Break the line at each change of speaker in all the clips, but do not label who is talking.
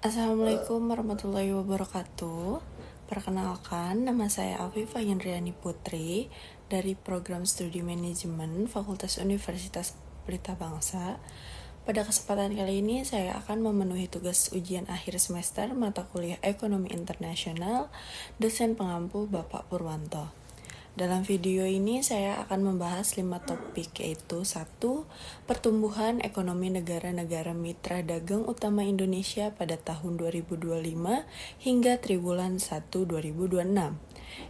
Assalamualaikum warahmatullahi wabarakatuh. Perkenalkan, nama saya Afifah Yendriani Putri dari Program Studi Manajemen Fakultas Universitas Pelita Bangsa. Pada kesempatan kali ini saya akan memenuhi tugas ujian akhir semester mata kuliah Ekonomi Internasional dosen pengampu Bapak Purwanto. Dalam video ini saya akan membahas 5 topik, yaitu 1. Pertumbuhan ekonomi negara-negara mitra dagang utama Indonesia pada tahun 2025 hingga triwulan 1 2026.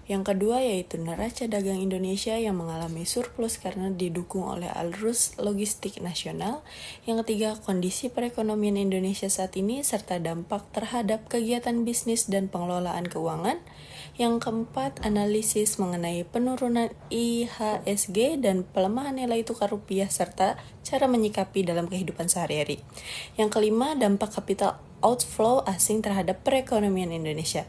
Yang kedua yaitu neraca dagang Indonesia yang mengalami surplus karena didukung oleh arus logistik nasional. Yang ketiga, kondisi perekonomian Indonesia saat ini serta dampak terhadap kegiatan bisnis dan pengelolaan keuangan. Yang keempat, analisis mengenai penurunan IHSG dan pelemahan nilai tukar rupiah serta cara menyikapi dalam kehidupan sehari-hari. Yang kelima, dampak capital outflow asing terhadap perekonomian Indonesia.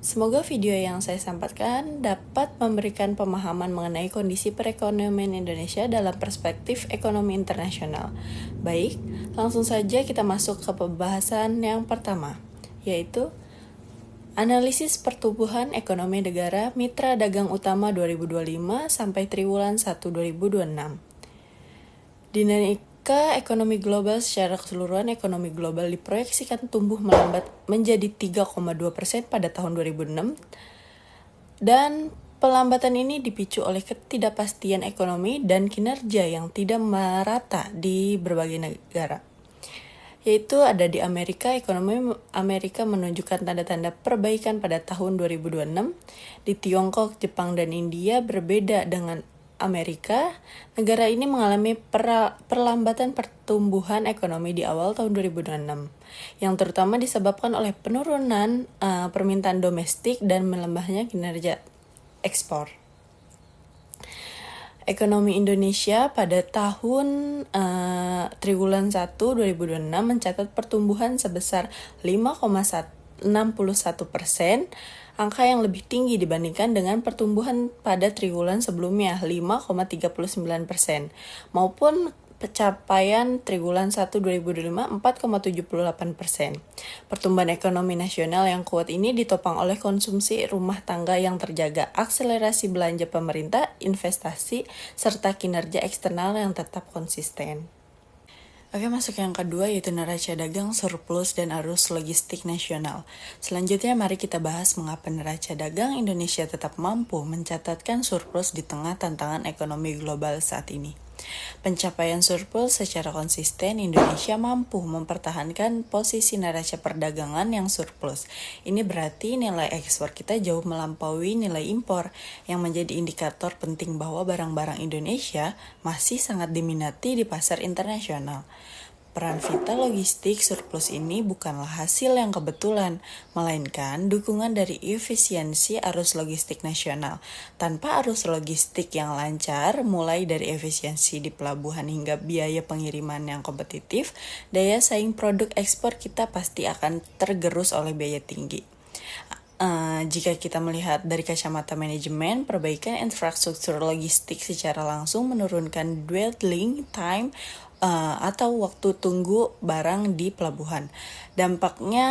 Semoga video yang saya sampaikan dapat memberikan pemahaman mengenai kondisi perekonomian Indonesia dalam perspektif ekonomi internasional. Baik, langsung saja kita masuk ke pembahasan yang pertama, yaitu analisis pertumbuhan ekonomi negara mitra dagang utama 2025 sampai triwulan 1 2026. Dinamika ekonomi global secara keseluruhan, ekonomi global diproyeksikan tumbuh melambat menjadi 3,2% pada tahun 2006 dan pelambatan ini dipicu oleh ketidakpastian ekonomi dan kinerja yang tidak merata di berbagai negara. Yaitu ada di Amerika, ekonomi Amerika menunjukkan tanda-tanda perbaikan pada tahun 2026. Di Tiongkok, Jepang, dan India berbeda dengan Amerika. Negara ini mengalami perlambatan pertumbuhan ekonomi di awal tahun 2026, yang terutama disebabkan oleh penurunan permintaan domestik dan melemahnya kinerja ekspor. Ekonomi Indonesia pada tahun triwulan 1 2026 mencatat pertumbuhan sebesar 5,61%, angka yang lebih tinggi dibandingkan dengan pertumbuhan pada triwulan sebelumnya 5,39%, maupun pencapaian triwulan 1 2025 4,78%. Pertumbuhan ekonomi nasional yang kuat ini ditopang oleh konsumsi rumah tangga yang terjaga, akselerasi belanja pemerintah, investasi, serta kinerja eksternal yang tetap konsisten. Oke, masuk yang kedua yaitu neraca dagang, surplus, dan arus logistik nasional. Selanjutnya mari kita bahas mengapa neraca dagang Indonesia tetap mampu mencatatkan surplus di tengah tantangan ekonomi global saat ini. Pencapaian surplus secara konsisten, Indonesia mampu mempertahankan posisi neraca perdagangan yang surplus. Ini berarti nilai ekspor kita jauh melampaui nilai impor, yang menjadi indikator penting bahwa barang-barang Indonesia masih sangat diminati di pasar internasional. Peran vital logistik surplus ini bukanlah hasil yang kebetulan, melainkan dukungan dari efisiensi arus logistik nasional. Tanpa arus logistik yang lancar, mulai dari efisiensi di pelabuhan hingga biaya pengiriman yang kompetitif, daya saing produk ekspor kita pasti akan tergerus oleh biaya tinggi. Jika kita melihat dari kacamata manajemen, perbaikan infrastruktur logistik secara langsung menurunkan dwelling time atau waktu tunggu barang di pelabuhan. Dampaknya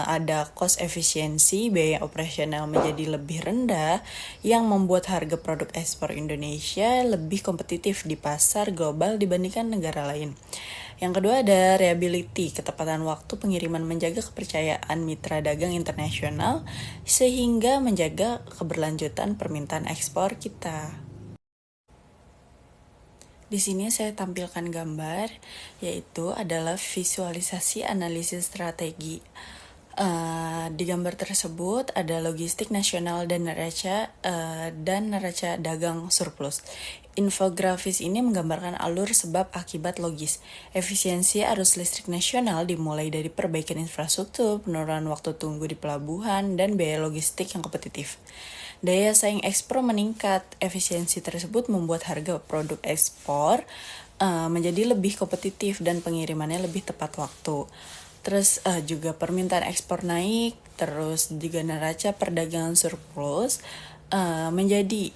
ada cost efisiensi, biaya operasional menjadi lebih rendah yang membuat harga produk ekspor Indonesia lebih kompetitif di pasar global dibandingkan negara lain. Yang kedua ada reliability, ketepatan waktu pengiriman menjaga kepercayaan mitra dagang internasional sehingga menjaga keberlanjutan permintaan ekspor kita. Di sini saya tampilkan gambar, yaitu adalah visualisasi analisis strategi. Di gambar tersebut ada logistik nasional dan neraca dagang surplus. Infografis ini menggambarkan alur sebab akibat logis. Efisiensi arus listrik nasional dimulai dari perbaikan infrastruktur, penurunan waktu tunggu di pelabuhan, dan biaya logistik yang kompetitif. Daya saing ekspor meningkat. Efisiensi tersebut membuat harga produk ekspor menjadi lebih kompetitif dan pengirimannya lebih tepat waktu. Terus juga permintaan ekspor naik, terus juga neraca perdagangan surplus menjadi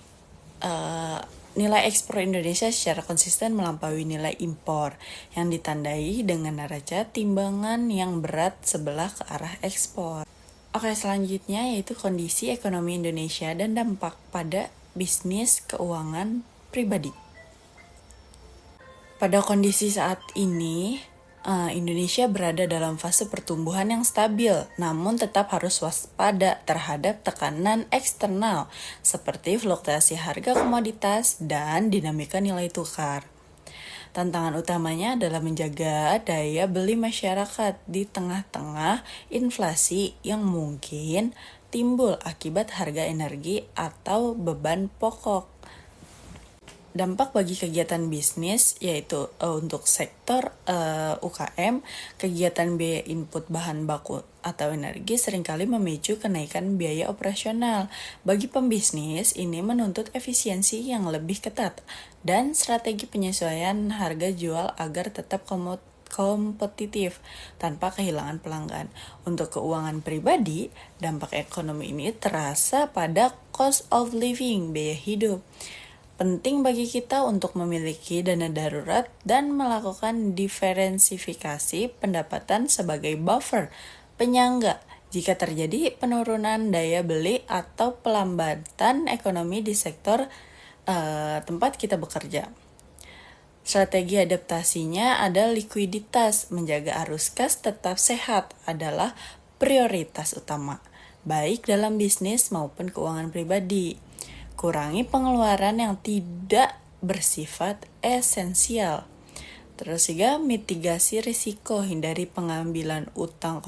nilai ekspor Indonesia secara konsisten melampaui nilai impor yang ditandai dengan neraca timbangan yang berat sebelah ke arah ekspor. Oke, selanjutnya yaitu kondisi ekonomi Indonesia dan dampak pada bisnis keuangan pribadi. Pada kondisi saat ini, Indonesia berada dalam fase pertumbuhan yang stabil, namun tetap harus waspada terhadap tekanan eksternal seperti fluktuasi harga komoditas dan dinamika nilai tukar. Tantangan utamanya adalah menjaga daya beli masyarakat di tengah-tengah inflasi yang mungkin timbul akibat harga energi atau beban pokok. Dampak bagi kegiatan bisnis yaitu untuk sektor UKM, kegiatan biaya input bahan baku atau energi seringkali memicu kenaikan biaya operasional. Bagi pembisnis, ini menuntut efisiensi yang lebih ketat dan strategi penyesuaian harga jual agar tetap kompetitif tanpa kehilangan pelanggan. Untuk keuangan pribadi, dampak ekonomi ini terasa pada cost of living, biaya hidup. Penting bagi kita untuk memiliki dana darurat dan melakukan diversifikasi pendapatan sebagai buffer penyangga jika terjadi penurunan daya beli atau pelambatan ekonomi di sektor tempat kita bekerja. Strategi adaptasinya ada likuiditas, menjaga arus kas tetap sehat adalah prioritas utama, baik dalam bisnis maupun keuangan pribadi. Kurangi pengeluaran yang tidak bersifat esensial. Terus juga mitigasi risiko, hindari pengambilan utang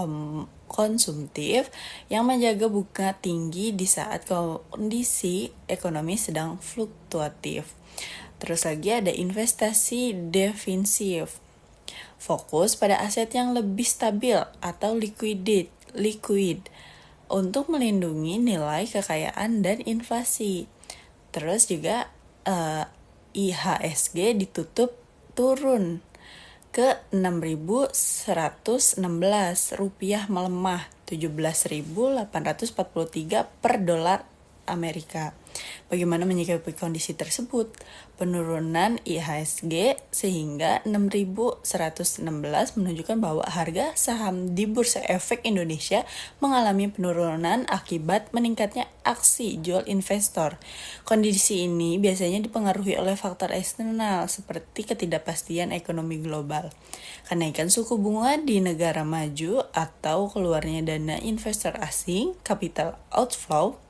konsumtif yang menjaga bunga tinggi di saat kondisi ekonomi sedang fluktuatif. Terus lagi ada investasi defensif. Fokus pada aset yang lebih stabil atau liquid untuk melindungi nilai kekayaan dan inflasi. Terus juga IHSG ditutup turun ke 6.116, rupiah melemah 17.843 per dolar Amerika. Bagaimana menyikapi kondisi tersebut? Penurunan IHSG sehingga 6.116 menunjukkan bahwa harga saham di Bursa Efek Indonesia mengalami penurunan akibat meningkatnya aksi jual investor. Kondisi ini biasanya dipengaruhi oleh faktor eksternal seperti ketidakpastian ekonomi global, kenaikan suku bunga di negara maju atau keluarnya dana investor asing, capital outflow.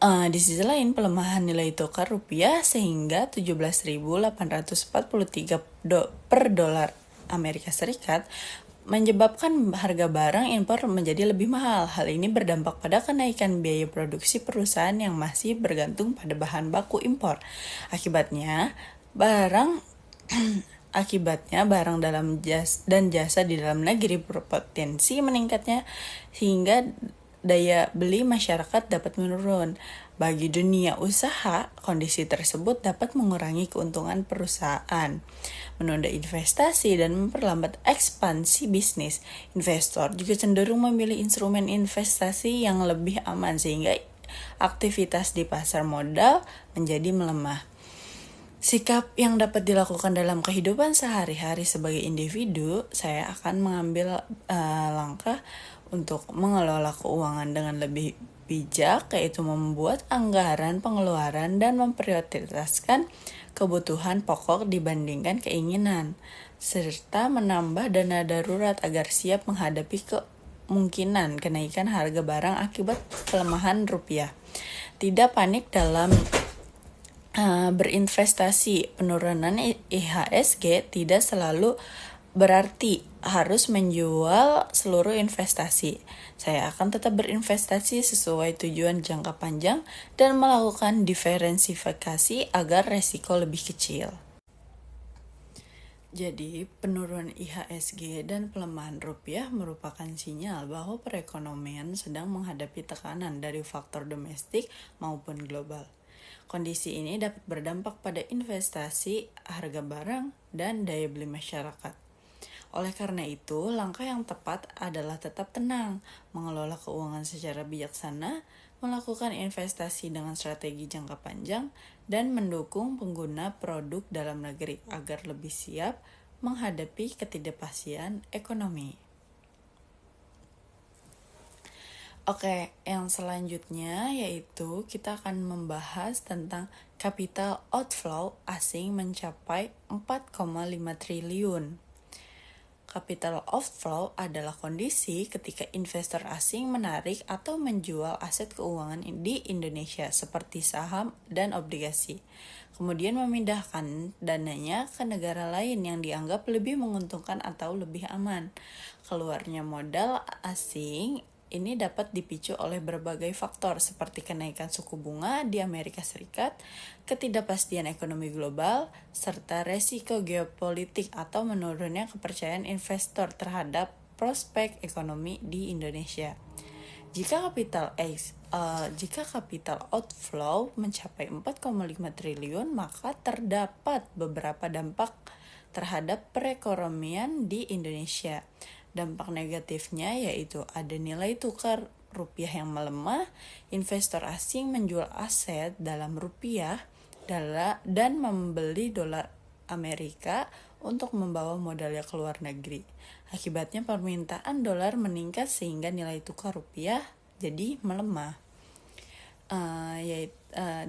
Di sisi lain, pelemahan nilai tukar rupiah sehingga 17.843 per dolar Amerika Serikat menyebabkan harga barang impor menjadi lebih mahal. Hal ini berdampak pada kenaikan biaya produksi perusahaan yang masih bergantung pada bahan baku impor. Akibatnya, barang dalam jasa di dalam negeri berpotensi meningkatnya sehingga daya beli masyarakat dapat menurun. Bagi dunia usaha, kondisi tersebut dapat mengurangi keuntungan perusahaan, menunda investasi, dan memperlambat ekspansi bisnis. Investor juga cenderung memilih instrumen investasi yang lebih aman sehingga aktivitas di pasar modal menjadi melemah. Sikap yang dapat dilakukan dalam kehidupan sehari-hari sebagai individu, saya akan mengambil langkah untuk mengelola keuangan dengan lebih bijak, yaitu membuat anggaran pengeluaran dan memprioritaskan kebutuhan pokok dibandingkan keinginan, serta menambah dana darurat agar siap menghadapi kemungkinan kenaikan harga barang akibat pelemahan rupiah. Tidak panik dalam berinvestasi. Penurunan IHSG tidak selalu berarti harus menjual seluruh investasi. Saya akan tetap berinvestasi sesuai tujuan jangka panjang dan melakukan diversifikasi agar resiko lebih kecil. Jadi, penurunan IHSG dan pelemahan rupiah merupakan sinyal bahwa perekonomian sedang menghadapi tekanan dari faktor domestik maupun global. Kondisi ini dapat berdampak pada investasi, harga barang, dan daya beli masyarakat. Oleh karena itu, langkah yang tepat adalah tetap tenang, mengelola keuangan secara bijaksana, melakukan investasi dengan strategi jangka panjang, dan mendukung pengguna produk dalam negeri agar lebih siap menghadapi ketidakpastian ekonomi. Oke, yang selanjutnya yaitu kita akan membahas tentang capital outflow asing mencapai 4,5 triliun. Capital outflow adalah kondisi ketika investor asing menarik atau menjual aset keuangan di Indonesia seperti saham dan obligasi, kemudian memindahkan dananya ke negara lain yang dianggap lebih menguntungkan atau lebih aman. Keluarnya modal asing ini dapat dipicu oleh berbagai faktor seperti kenaikan suku bunga di Amerika Serikat, ketidakpastian ekonomi global, serta resiko geopolitik atau menurunnya kepercayaan investor terhadap prospek ekonomi di Indonesia. Jika capital outflow mencapai 4,5 triliun, maka terdapat beberapa dampak terhadap perekonomian di Indonesia. Dampak negatifnya yaitu ada nilai tukar rupiah yang melemah, investor asing menjual aset dalam rupiah dan membeli dolar Amerika untuk membawa modalnya ke luar negeri. Akibatnya permintaan dolar meningkat sehingga nilai tukar rupiah jadi melemah.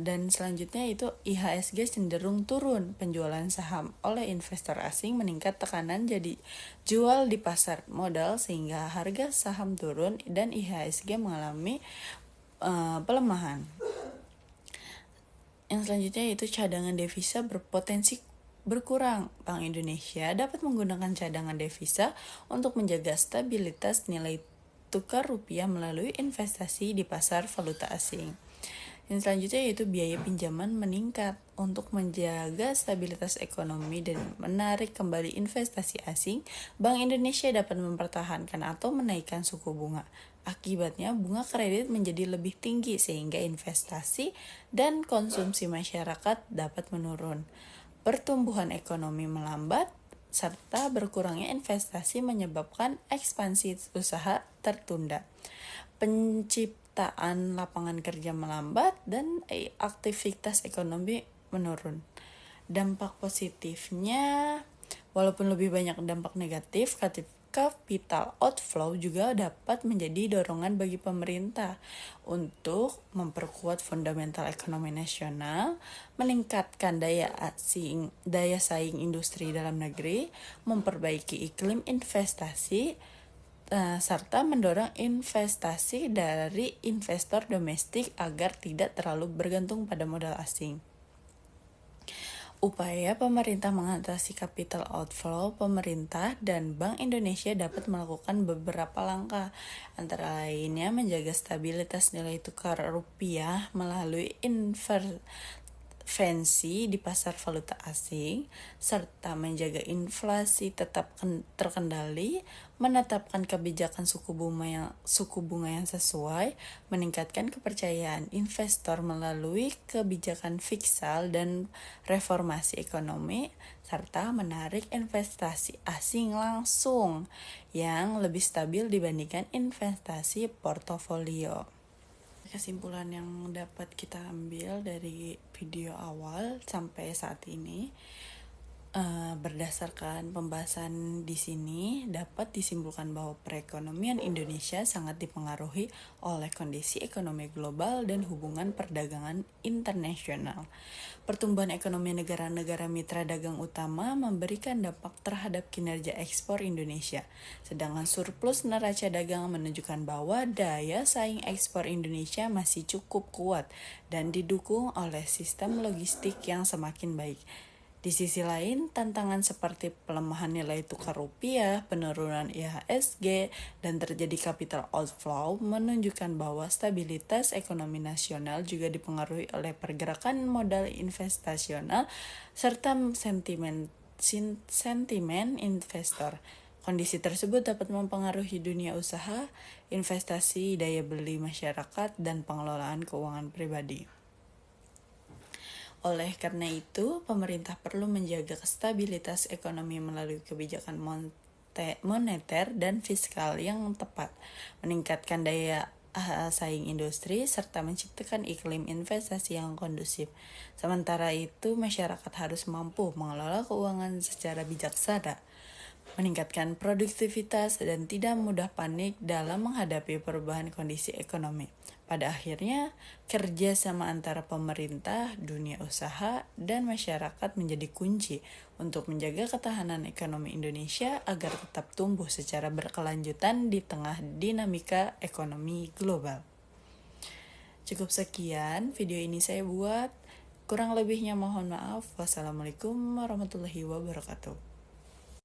Dan selanjutnya itu IHSG cenderung turun, penjualan saham oleh investor asing meningkat, tekanan jadi jual di pasar modal sehingga harga saham turun dan IHSG mengalami pelemahan. Yang selanjutnya itu cadangan devisa berpotensi berkurang. Bank Indonesia dapat menggunakan cadangan devisa untuk menjaga stabilitas nilai tukar rupiah melalui investasi di pasar valuta asing. Yang selanjutnya yaitu biaya pinjaman meningkat. Untuk menjaga stabilitas ekonomi dan menarik kembali investasi asing, Bank Indonesia dapat mempertahankan atau menaikkan suku bunga. Akibatnya bunga kredit menjadi lebih tinggi sehingga investasi dan konsumsi masyarakat dapat menurun. Pertumbuhan ekonomi melambat serta berkurangnya investasi menyebabkan ekspansi usaha tertunda. Penciptaan lapangan kerja melambat dan aktivitas ekonomi menurun. Dampak positifnya, walaupun lebih banyak dampak negatif, capital outflow juga dapat menjadi dorongan bagi pemerintah untuk memperkuat fundamental ekonomi nasional, meningkatkan daya saing industri dalam negeri, memperbaiki iklim investasi, serta mendorong investasi dari investor domestik agar tidak terlalu bergantung pada modal asing. Upaya pemerintah mengatasi capital outflow, pemerintah dan Bank Indonesia dapat melakukan beberapa langkah, antara lainnya menjaga stabilitas nilai tukar rupiah melalui intervensi di pasar valuta asing, serta menjaga inflasi tetap terkendali, menetapkan kebijakan suku bunga yang sesuai, meningkatkan kepercayaan investor melalui kebijakan fiskal dan reformasi ekonomi, serta menarik investasi asing langsung yang lebih stabil dibandingkan investasi portofolio. Kesimpulan yang dapat kita ambil dari video awal sampai saat ini, berdasarkan pembahasan di sini dapat disimpulkan bahwa perekonomian Indonesia sangat dipengaruhi oleh kondisi ekonomi global dan hubungan perdagangan internasional. Pertumbuhan ekonomi negara-negara mitra dagang utama memberikan dampak terhadap kinerja ekspor Indonesia, sedangkan surplus neraca dagang menunjukkan bahwa daya saing ekspor Indonesia masih cukup kuat dan didukung oleh sistem logistik yang semakin baik. Di sisi lain, tantangan seperti pelemahan nilai tukar rupiah, penurunan IHSG, dan terjadi capital outflow menunjukkan bahwa stabilitas ekonomi nasional juga dipengaruhi oleh pergerakan modal investasional serta sentimen investor. Kondisi tersebut dapat mempengaruhi dunia usaha, investasi, daya beli masyarakat, dan pengelolaan keuangan pribadi. Oleh karena itu, pemerintah perlu menjaga stabilitas ekonomi melalui kebijakan moneter dan fiskal yang tepat, meningkatkan daya saing industri, serta menciptakan iklim investasi yang kondusif. Sementara itu, masyarakat harus mampu mengelola keuangan secara bijaksana, meningkatkan produktivitas, dan tidak mudah panik dalam menghadapi perubahan kondisi ekonomi. Pada akhirnya, kerjasama antara pemerintah, dunia usaha, dan masyarakat menjadi kunci untuk menjaga ketahanan ekonomi Indonesia agar tetap tumbuh secara berkelanjutan di tengah dinamika ekonomi global. Cukup sekian video ini saya buat. Kurang lebihnya mohon maaf. Wassalamualaikum warahmatullahi wabarakatuh.